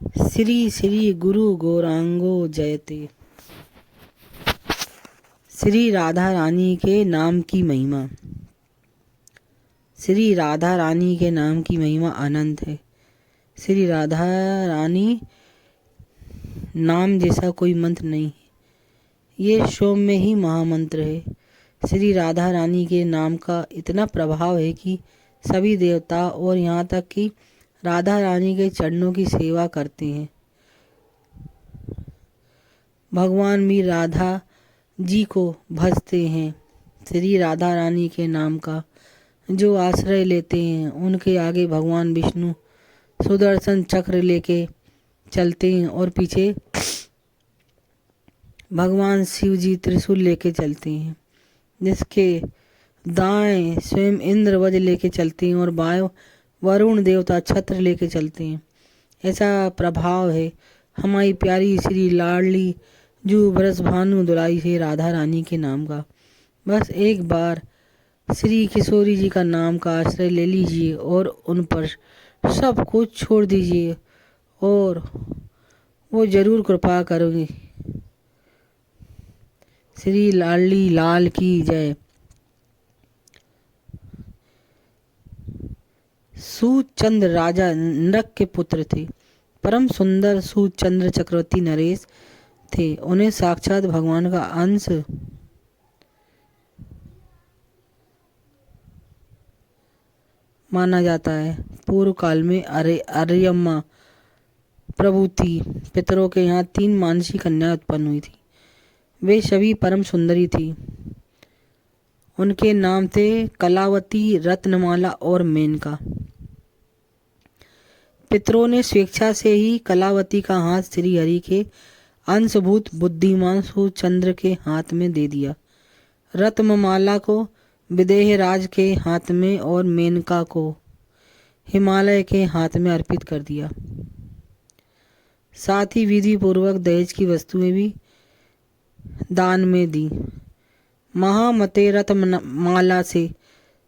श्री श्री गुरु गौरांगो जयते। श्री राधा रानी के नाम की महिमा। श्री राधा रानी के नाम की महिमा अनंत है। श्री राधा रानी नाम जैसा कोई मंत्र नहीं है। ये सोम में ही महामंत्र है। श्री राधा रानी के नाम का इतना प्रभाव है कि सभी देवता और यहाँ तक कि राधा रानी के चरणों की सेवा करते हैं। भगवान भी राधा जी को भजते हैं। श्री राधा रानी के नाम का जो आश्रय लेते हैं उनके आगे भगवान विष्णु सुदर्शन चक्र लेके चलते हैं और पीछे भगवान शिव जी त्रिशूल लेके चलते हैं। जिसके दाएं स्वयं इंद्र वज्र लेके चलते हैं और बाएं वरुण देवता छत्र लेके चलते हैं। ऐसा प्रभाव है हमारी प्यारी श्री लाडली जू बरस भानु दुलाई से राधा रानी के नाम का। बस एक बार श्री किशोरी जी का नाम का आश्रय ले लीजिए और उन पर सब कुछ छोड़ दीजिए और वो जरूर कृपा करोगे। श्री लाडली लाल की जय। सूतचंद्र राजा नरक के पुत्र थे। परम सुंदर सूतचंद्र चक्रवर्ती नरेश थे। उन्हें साक्षात भगवान का अंश माना जाता है। पूर्व काल में अरियम्मा प्रभु थी। पितरों के यहाँ 3 मानसी कन्या उत्पन्न हुई थी। वे सभी परम सुंदरी थी। उनके नाम थे कलावती, रत्नमाला और मेनका। पितरों ने स्वेच्छा से ही कलावती का हाथ श्री हरि के अंशभूत बुद्धिमान सूतचंद्र के हाथ में दे दिया। रत्नमाला को विदेह राज के हाथ में और मेनका को हिमालय के हाथ में अर्पित कर दिया। साथ ही विधि पूर्वक दहेज की वस्तुएं भी दान में दी। महामते रत्नमाला से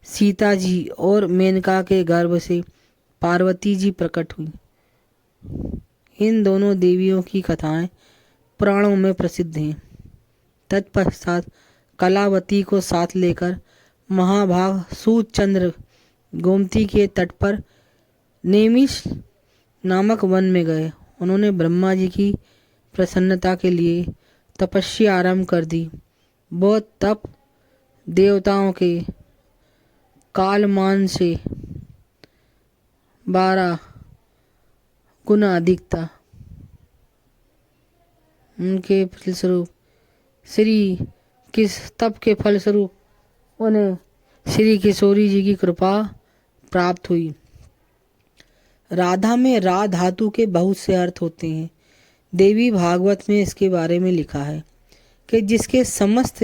सीता जी और मेनका के गर्भ से पार्वती जी प्रकट हुई। इन दोनों देवियों की कथाएं पुराणों में प्रसिद्ध हैं। तत्पश्चात कलावती को साथ लेकर महाभाग सूतचंद्र गोमती के तट पर नेमिष नामक वन में गए। उन्होंने ब्रह्मा जी की प्रसन्नता के लिए तपस्या आरंभ कर दी। वह तप देवताओं के कालमान से 12 गुना अधिक था। उनके फलस्वरूप तप के फलस्वरूप उन्हें श्री किशोरी जी की कृपा प्राप्त हुई। राधा में रा धातु के बहुत से अर्थ होते हैं। देवी भागवत में इसके बारे में लिखा है कि जिसके समस्त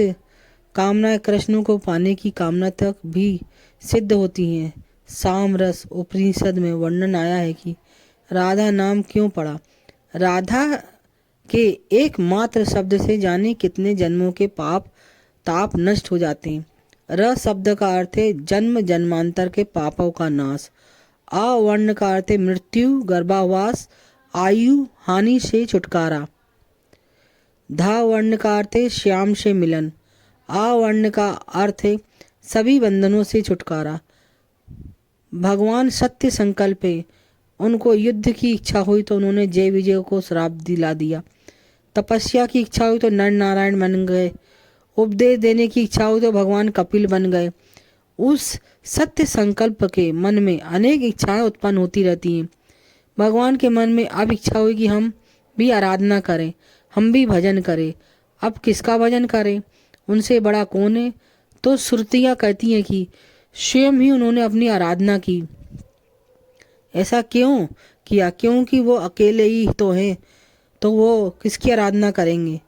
कामनाएं कृष्ण को पाने की कामना तक भी सिद्ध होती हैं। सामरस उपनिषद में वर्णन आया है कि राधा नाम क्यों पड़ा। राधा के एकमात्र शब्द से जाने कितने जन्मों के पाप ताप नष्ट हो जाते हैं। र शब्द का अर्थ है जन्म जन्मांतर के पापों का नाश। आ वर्ण का अर्थ है मृत्यु, गर्भावास, आयु हानि से छुटकारा। धा वर्ण का अर्थ है श्याम से मिलन। आ वर्ण का अर्थ है सभी बंधनों से छुटकारा। भगवान सत्य संकल्प है। उनको युद्ध की इच्छा हुई तो उन्होंने जय विजय को श्राप दिला दिया। तपस्या की इच्छा हुई तो नर नारायण बन गए। उपदेश देने की इच्छा हुई तो भगवान कपिल बन गए। उस सत्य संकल्प के मन में अनेक इच्छाएं उत्पन्न होती रहती हैं। भगवान के मन में अब इच्छा हुई कि हम भी आराधना करें, हम भी भजन करें। अब किसका भजन करें, उनसे बड़ा कौन है। तो श्रुतियाँ कहती हैं कि स्वयं ही उन्होंने अपनी आराधना की। ऐसा क्यों किया? क्योंकि वो अकेले ही तो हैं, तो वो किसकी आराधना करेंगे।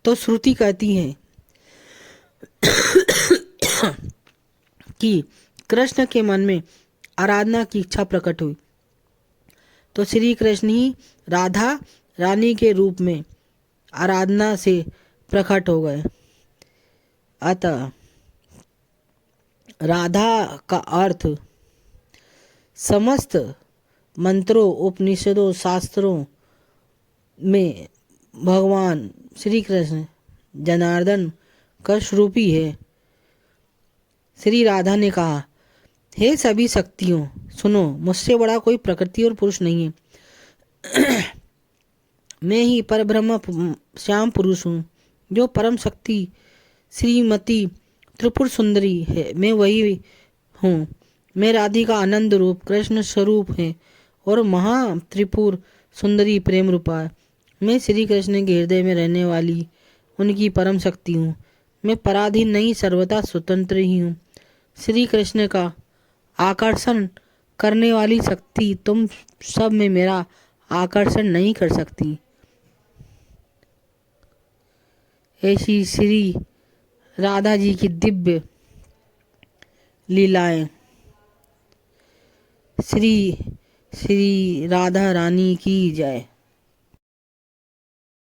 तो श्रुति कहती है कि कृष्ण के मन में आराधना की इच्छा प्रकट हुई तो श्री कृष्ण ही राधा रानी के रूप में आराधना से प्रकट हो गए। अतः राधा का अर्थ समस्त मंत्रों, उपनिषदों, शास्त्रों में भगवान श्री कृष्ण जनार्दन का स्वरूपी है। श्री राधा ने कहा, हे सभी शक्तियों, सुनो, मुझसे बड़ा कोई प्रकृति और पुरुष नहीं है। मैं ही परब्रह्म श्याम पुरुष हूँ, जो परम शक्ति श्रीमती त्रिपुर सुंदरी है। मैं वही हूँ। मैं राधिका आनंद रूप कृष्ण स्वरूप है और महा त्रिपुर सुंदरी प्रेम रूपा है। मैं श्री कृष्ण के हृदय में रहने वाली उनकी परम शक्ति हूँ। मैं पराधीन नहीं, सर्वदा स्वतंत्र ही हूँ। श्री कृष्ण का आकर्षण करने वाली शक्ति तुम सब में मेरा आकर्षण नहीं कर सकती। ऐसी श्री राधा जी की दिव्य लीलाएं। श्री श्री राधा रानी की जय।